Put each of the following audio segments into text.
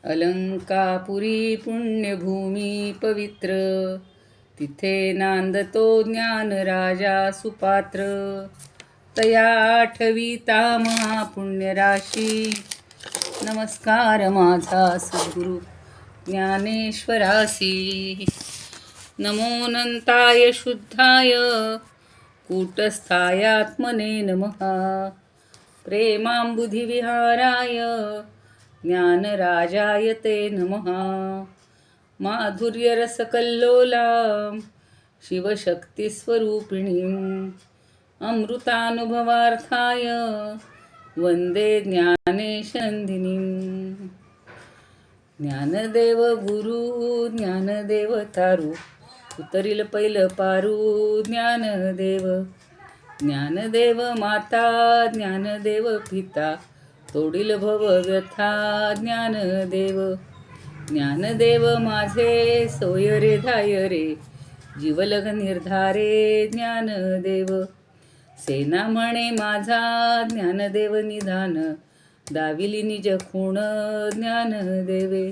अलंकापुरी पुण्यभूमी पवित्र, तिथे नांदतो ज्ञान राजा सुपात्र. तया आठविता महापुण्यराशी, नमस्कार माझा सद्गुरु ज्ञानेश्वरासी. नमोऽनंताय शुद्धाय कूटस्थायात्मने नमः. प्रेमांबुधिविहाराय ज्ञानराजाय ते नमः. माधुर्यरसकल्लोला शिवशक्तिस्वरूपिणीम्, अमृतानुभवार्थाय वंदे ज्ञानेशनंदिनीम्. ज्ञानदेव गुरु ज्ञानदेव तारू, उतरील पहिलं पारू ज्ञानदेव. ज्ञानदेव माता ज्ञानदेव पिता, तोडील भव व्यथा ज्ञानदेव. ज्ञानदेव माझे सोय रे धाय रे, जीवलग निर्धारे ज्ञानदेव. सेना म्हणे माझा ज्ञानदेव निधान, दाविली निज खूण ज्ञानदेवे.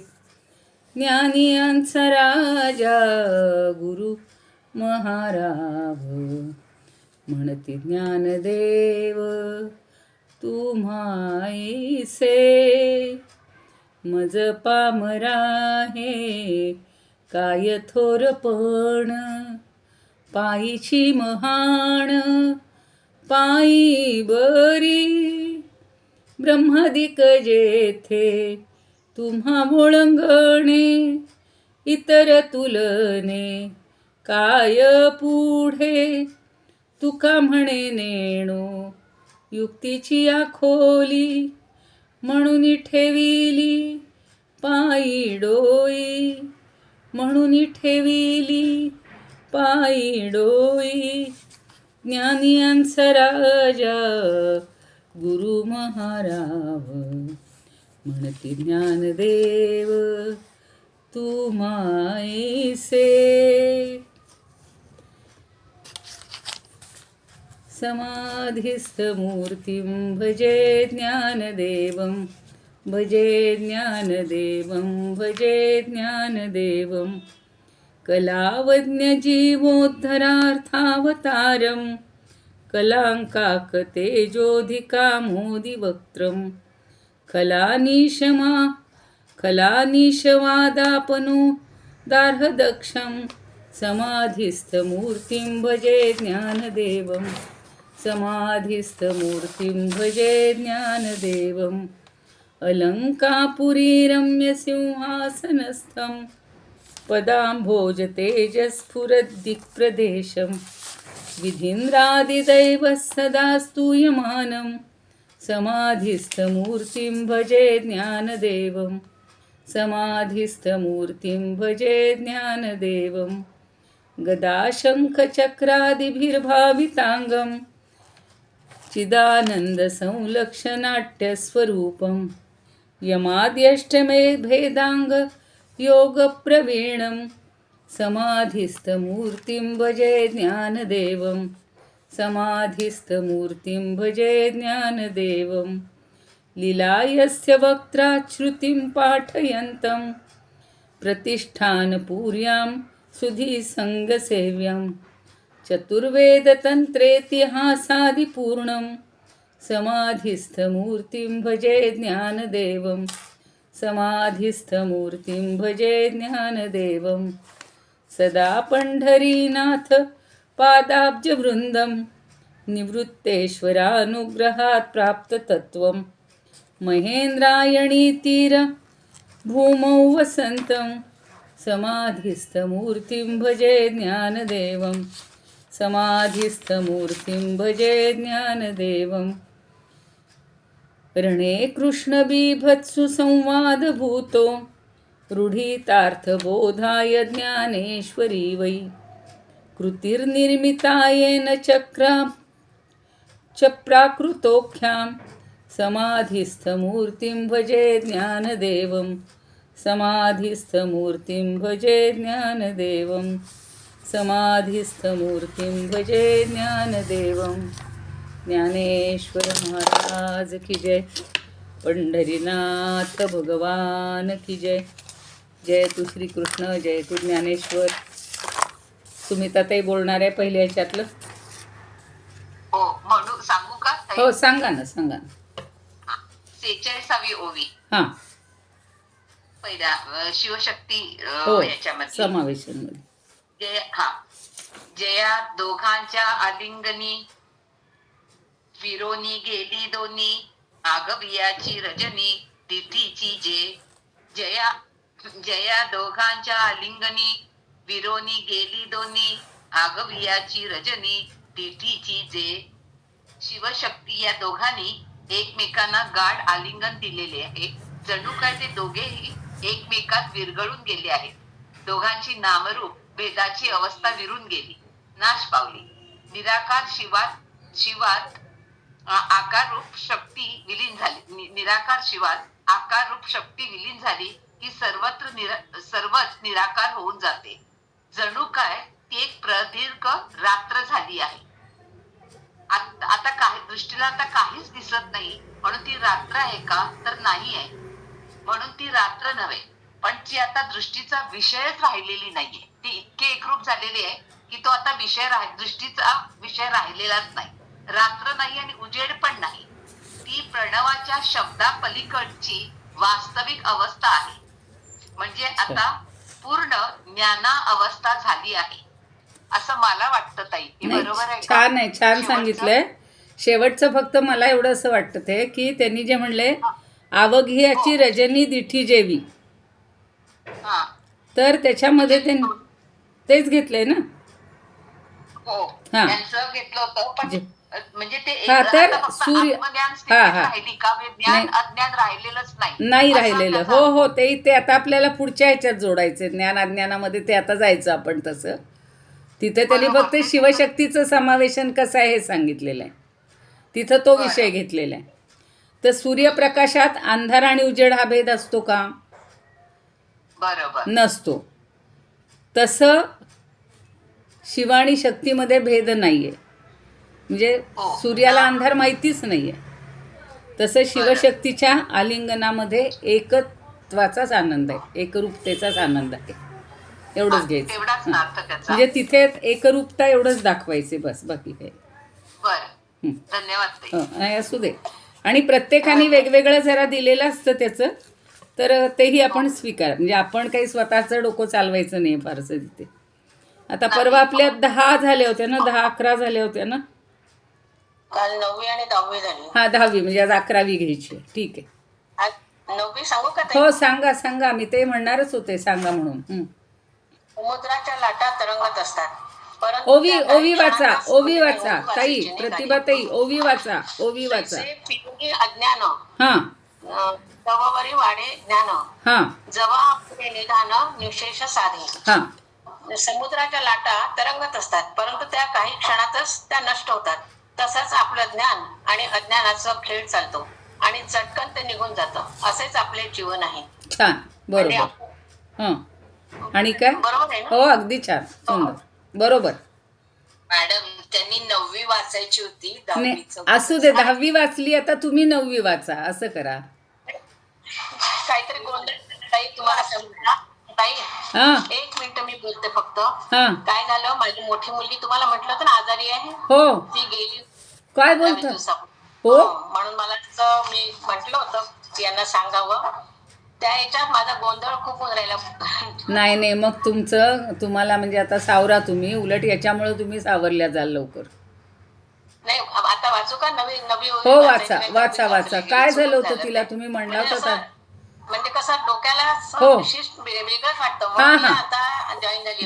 ज्ञानियांचा राजा गुरु महाराज, म्हणती ज्ञानदेव तू माईसे. मज पामरा हे काय थोरपण, पायीची महाण पायी बरी. ब्रह्मादिक जेथे तुम्हा ओळंगणे, इतर तुलने काय पुढे. तुका म्हणे नेणो युक्तीची आखोली, म्हणून ठेविली पायी डोई. म्हणून ठेविली पायी डोई. ज्ञानियांचा राजा गुरु महाराज, म्हणती ज्ञानदेव तू माईसे. समाधिस्थ मूर्तिं भजे ज्ञानदेवं, भजे ज्ञानदेवं, भजे ज्ञानदेवं. कलावज्ञ जीवोद्धरार्थावतारं, कलांकाक तेजोधिकामोदिवक्त्रं. खलानीशवादापनो दार्हदक्षं, समाधिस्थ मूर्तिं भजे ज्ञानदेवं. समाधिस्थ मूर्तिं भजे ज्ञानदेवं. अलंकापुरी रम्यसिंहासनस्थं, पदाम्भोज तेजस्फुरद्दिक्प्रदेशं. विधीन्द्रादिदैवः सदा स्तूयमानं, समाधिस्थ मूर्तिं भजे ज्ञानदेवं. समाधिस्थ मूर्तिं भजे ज्ञानदेवं. गदाशङ्खचक्रादिभिर्भाविताङ्गं, चिदानन्दसंलक्षनाट्यस्वरूपं. यमाद्यष्टमे भेदाङ्ग योगप्रवीणं, समाधिस्थ मूर्तिं भजे ज्ञानदेवं. समाधिस्थ मूर्तिं भजे ज्ञानदेवं. लीलायस्य वक्त्राच्छ्रुतिं पाठयन्तं, प्रतिष्ठानपूर्यां सुधीसङ्गसेव्यं. चतुर्वेदतन्त्रेतिहासादिपूर्णं, समाधिस्थ मूर्तिं भजे ज्ञानदेवं. समाधिस्थ मूर्तिं भजे ज्ञानदेवं. सदा पंढरीनाथ पादाब्जवृन्दं, निवृत्तेश्वरानुग्रहात् प्राप्ततत्त्वं. महेन्द्रायणी तीर भूमौ वसन्तं, समाधिस्थ मूर्तिं भजे ज्ञानदेवं. समाधिस्थ मूर्तिं भजे ज्ञानदेवं. रणे कृष्णबीभत्सु संवादभूतो, रूढितार्थबोधाय ज्ञानेश्वरी वै. कृतिर्निर्मितायेन चप्राकृतोख्यां, समाधिस्थ मूर्तिं भजे ज्ञानदेवं. समाधिस्थ मूर्तिं भजे ज्ञानदेवं. समाधिस्थ मूर्तिं भजे ज्ञानदेवं. ज्ञानेश्वर महाराज की जय. पंढरीनाथ भगवान की जय. जय तू श्रीकृष्ण, जय तू ज्ञानेश्वर. सुमिताताई बोलणार आहे पहिले याच्यातलं. हो म्हणू सांगू का ताई? हो सांगा ना, सांगा ना. 46वी ओवी हां पहिल्या शिवशक्ती हो याच्यामध्ये समावेशांमध्ये. जया दोघांच्या आलिंगनी विरोनी गेली दोन्ही आगवियाची रजनी तिथीची जया जया दोघांच्या आलिंगनी विरोनी गेली दोन्ही आगवियाची रजनी तिथीची शिवशक्ती या दोघांनी एकमेकांना गाढ आलिंगन दिलेले आहे. जणू काय ते दोघेही एकमेकात विरघळून गेले आहेत. दोघांची नामरूप भेदाची अवस्था विरून गेली, नाश पावली. निराकार शिवात आकार रूप शक्ती विलीन झाली. निराकार शिवात आकार रूप शक्ती विलीन झाली की सर्वच निराकार होऊन जाते. जणू काय ती एक प्रदीर्घ रात्र झाली आहे. आता काही दृष्टीला आता काहीच दिसत नाही म्हणून ती रात्र आहे का, तर नाही आहे. म्हणून ती रात्र नव्हे, पण ती आता दृष्टीचा विषयच राहिलेली नाहीये. ती इतके एकरूप झालेली आहे की तो आता दृष्टीचा विषय राहिलेलाच नाही. रात्र नाही आणि उजेड पण नाही. ती प्रणवाच्या शब्दा पलीकडची वास्तविक अवस्था आहे. म्हणजे आता पूर्ण ज्ञाना अवस्था झाली आहे असं मला वाटतं ताई. बरोबर आहे? छान आहे, छान सांगितलंय. शेवटचं फक्त मला एवढं असं वाटतं ते की त्यांनी जे म्हणले आवघियाची रजनी दिठी जेवी, तर त्याच्यामध्ये त्यांनी तेच घेतलंय ना. हो त्यांचं घेतलं होतं पण म्हणजे ते तर सूर्य अज्ञान राहिलेलंच नाही राहिलेलं. हो हो ते आता आपल्याला पुढच्या ह्याच्यात जोडायचं. ज्ञान अज्ञानामध्ये ते आता जायचं आपण तसं. तिथे त्यांनी फक्त शिवशक्तीचं समावेशन कसं आहे हे सांगितलेलं आहे. तिथं तो विषय घेतलेला आहे. तर सूर्यप्रकाशात अंधार आणि उजेड हा भेद असतो का? बरोबर नसतो. तसं शिव आणि शक्तीमध्ये भेद नाही आहे. म्हणजे सूर्याला अंधार माहितीच नाही आहे. तसं शिवशक्तीच्या आलिंगनामध्ये एकत्वाचाच आनंद आहे, एकरूपतेचाच आनंद आहे. एवढंच घ्यायचं. म्हणजे तिथे एकरूपता एवढंच दाखवायचे बस, बाकी काय. धन्यवाद. असू दे. आणि प्रत्येकाने वेगवेगळं जरा दिलेलं असतं त्याचं, तर तेही आपण स्वीकार. म्हणजे आपण काही स्वतःचं डोकं चालवायचं नाही फारसं तिथे. आता परवा आपल्या 10 झाल्या होत्या ना, 10-11 झाल्या होत्या ना. काल 9वी आणि 10वी झाली. 10वी म्हणजे आज 11वी घ्यायची. ठीक आहे. 9वी सांगू का? हो सांगा. मी ते म्हणणारच होते, सांगा म्हणून. समुद्राच्या लाटा तरंगत असतात. ओवी वाचा ताई, प्रतिभा ताई, ओवी वाचा. अज्ञान तववरी वाडे ज्ञान जवा आपले निधान निशेष साधे. समुद्राच्या लाटा तरंगत असतात, परंतु त्या काही क्षणातच त्या नष्ट होतात. तसंच आपलं ज्ञान आणि अज्ञानाचा खेळ चालतो आणि चटकन ते निघून जातं. असेच आपले जीवन आहे. छान, बरोबर. आणि काय? बरोबर आहे. हो अगदी छान, सुंदर, बरोबर. मॅडम त्यांनी 9वी वाचायची होती. असू दे, 10वी वाचली, आता तुम्ही 9वी वाचा, असं करा. काहीतरी गोंधळ ताई तुम्हाला समजला ताई. 1 मिनिट मी बोलते फक्त. काय झालं, माझी मोठी मुलगी तुम्हाला म्हटलं होतं ना आजारी आहे. हो ती गेली. काय बोलतो? हो म्हणून मला मी म्हटलं होतं यांना सांगावं. त्या याच्यात माझा गोंधळ खूप होऊन राहिला. नाही मग तुम्हाला म्हणजे आता सावरा तुम्ही. उलट याच्यामुळे तुम्ही सावरल्या जाल लवकर. नाही आता वाचू का? नवी हो वाचा. काय झालं होतं तिला? तुम्ही म्हणला होता म्हणजे कसं डोक्याला वेगळंच वाटतं. आता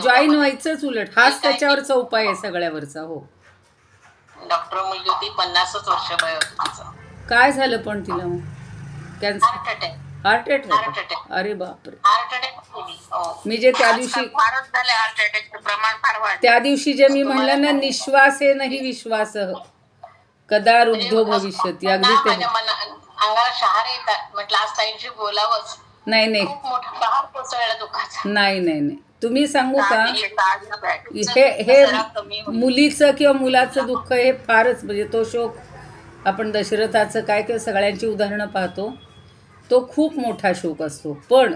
जॉईन व्हायचंच. उलट हाच त्याच्यावरचा उपाय आहे सगळ्यावरचा. हो डॉक्टर मुलगी होती, 50 वर्ष वय होतं. काय झालं पण तिला? मग कॅन्सर, हार्ट अटॅक. अरे बापरे. Heart attack. मी जे त्या दिवशी त्या दिवशी जे मी म्हणलं ना, निश्वासे नाही विश्वास कदा रुद्धो भविष्यती. अगदी ते अंगाला शहारे येतात. म्हटलं आज ताईंशी बोलावंच. नाही नाही तुम्ही सांगू का, हे मुलीचं किंवा मुलाचं दुःख हे फारच, म्हणजे तो शोक आपण दशरथाचं काय किंवा सगळ्यांची उदाहरणं पाहतो. तो खूप मोठा शोक असतो. पण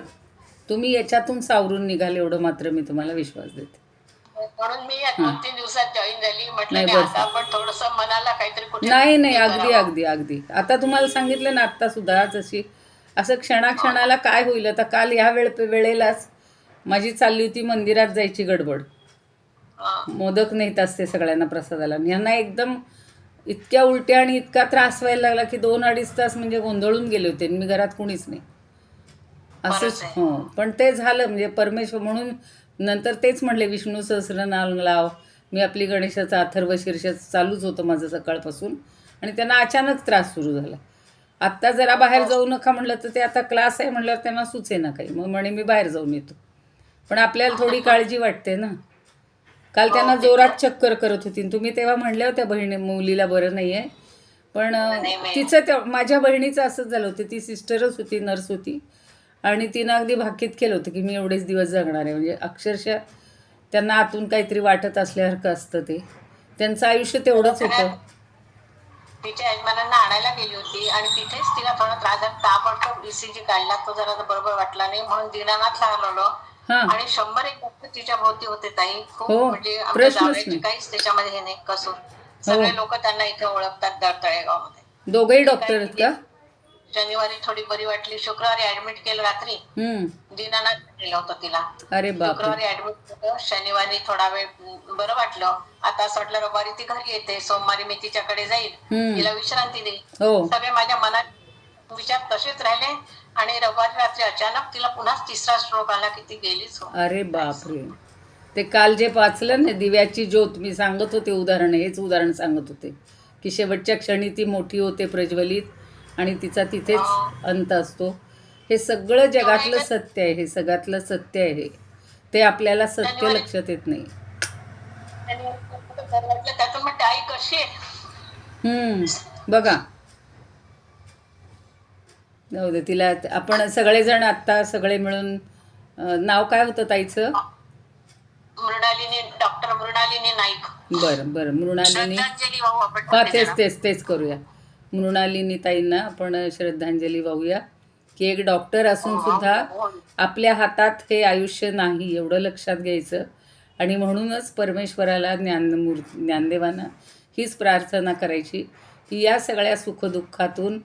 तुम्ही याच्यातून सावरून निघाल एवढं मात्र मी तुम्हाला विश्वास देते. म्हणून मी या 2-3 दिवसात जॉईन झाली. म्हटलं नाही नाही बस. आता आपण थोडंसं मनाला काहीतरी कुठे नाही नाही, हे अगदी करावं. अगदी अगदी. आता तुम्हाला सांगितलं ना आत्तासुद्धा जशी असं क्षणाक्षणाला काय होईल. आता काल ह्या वेळेलाच माझी चालली होती मंदिरात जायची गडबड. हा. मोदक नेत असते सगळ्यांना प्रसादाला. आणि ह्यांना एकदम इतक्या उलट्या आणि इतका त्रास व्हायला लागला की 2-2.5 तास म्हणजे गोंधळून गेले होते. आणि मी घरात कुणीच नाही असंच. बरंच आहे. हो, पण ते झालं म्हणजे परमेश्वर म्हणून नंतर तेच म्हणले विष्णू सहस्रनाम लाव. मी आपली गणेशाचं अथर्व शीर्ष चालूच होतं माझं सकाळपासून. आणि त्यांना अचानक त्रास सुरू झाला. आत्ता जरा बाहेर जाऊ नका म्हटलं तर ते आता क्लास आहे म्हटल्यावर त्यांना सुचे ना काही. मग म्हणे मी बाहेर जाऊन येतो. पण आपल्याला थोडी काळजी वाटते ना. काल त्यांना जोरात चक्कर करत होती. तुम्ही तेव्हा म्हणल्या होत्या मुलीला बरं नाही आहे. पण तिचं माझ्या बहिणीचं असंच झालं होतं. ती सिस्टरच होती, नर्स होती. आणि तिनं अगदी भाकीत केलं होतं की मी एवढेच दिवस जगणार आहे. म्हणजे अक्षरशः त्यांना आतून काहीतरी वाटत असल्यासारखं असतं ते. त्यांचं आयुष्य तेवढंच होतं. तिच्या यजमानांना आणायला गेली होती आणि तिथेच तिला थोडा त्रास झाला. ताबडतोब ECG काढला. तो जरा बरोबर वाटला नाही म्हणून दीनानाथला आलो. हां. आणि 100-1 डॉक्टर तिच्या भोवती होते ताई. खूप हो, म्हणजे आमच्या प्रश्नच जावयाची नाही. काहीच त्याच्यामध्ये हे नाही कसूर. सगळे लोक त्यांना इथे ओळखतात दर तळेगावमध्ये. दोघंही डॉक्टर आहेत का? शनिवारी थोडी बरी वाटली. शुक्रवारी ऍडमिट केलं रात्री. दीनानाथ केलं होतं तिला. अरे बापरे. शुक्रवारी ऍडमिट केलं. शनिवारी थोडा वेळ बरं वाटलं. आता असं वाटलं रविवारी ती घरी येते. सोमवारी मी तिच्याकडे जाईल. तिला विश्रांती देईल. हो. सगळे माझ्या मनात विचार तसेच राहिले. आणि रविवारी रात्री अचानक तिला पुन्हा 3रा स्ट्रोक आला की ती गेलीच. अरे बापरे. ते काल जे वाचलं ना दिव्याची ज्योत, मी सांगत होते उदाहरण, हेच उदाहरण सांगत होते की शेवटच्या क्षणी ती मोठी होते प्रज्वलित आणि तिचा तिथेच अंत असतो. हे सगळं जगातलं सत्य आहे. हे सगळ्यातलं सत्य आहे. ते आपल्याला सत्य लक्षात येत नाही. त्यातून म्हणते आई कशी आहे. बघा जाऊ दे तिला. आपण सगळेजण आत्ता सगळे मिळून नाव काय होतं ताईचं? डॉक्टर मृणालिनी नाईक. बरं बरं, मृणालिनी. श्रद्धांजली वाहू आपण. हां, तेच करूया. मृणालिनी ताईंना आपण श्रद्धांजली वाहूया की एक डॉक्टर असून सुद्धा आपल्या हातात हे आयुष्य नाही एवढं लक्षात घ्यायचं. आणि म्हणूनच परमेश्वराला ज्ञानदेवांना हीच प्रार्थना करायची की या सगळ्या सुखदुःखातून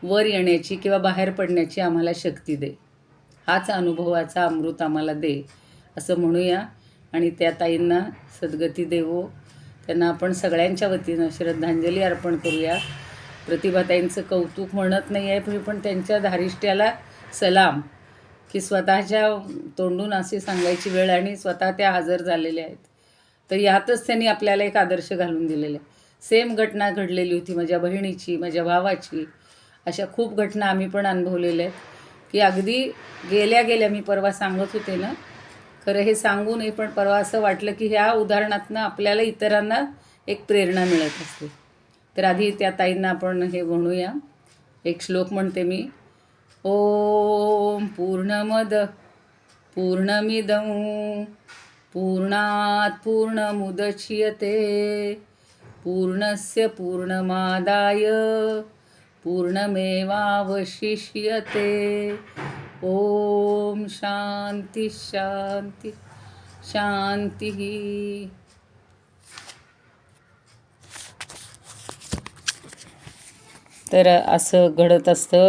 वर येण्याची किंवा बाहेर पडण्याची आम्हाला शक्ती दे. हाच अनुभवाचा अमृत आम्हाला दे असं म्हणूया. आणि त्या ताईंना सद्गती देवो. त्यांना आपण सगळ्यांच्या वतीनं श्रद्धांजली अर्पण करूया. प्रतिभाताईंचं कौतुक म्हणत नाही आहे पण त्यांच्या धारिष्ट्याला सलाम की स्वतःच्या तोंडून अशी सांगायची वेळ आणि स्वतः त्या हजर झालेल्या आहेत. तर यातच त्यांनी आपल्याला एक आदर्श घालून दिलेला आहे. सेम घटना घडलेली होती माझ्या बहिणीची, माझ्या भावाची. अशा खूप घटना आम्ही पण अनुभवलेल्या आहेत की अगदी गेल्या मी परवा सांगत होते ना, खरं हे सांगू नये पण परवा असं वाटलं की ह्या उदाहरणातनं आपल्याला इतरांना एक प्रेरणा मिळत असते. तर आधी त्या ताईंना आपण हे म्हणूया. एक श्लोक म्हणते मी. ओम पूर्णमद पूर्णमिदं पूर्णात् पूर्णमुदच्यते पूर्णस्य पूर्णमादाय पूर्णमेवावशिष्यते. ओम शांती शांती शांती. तर असं घडत असतं.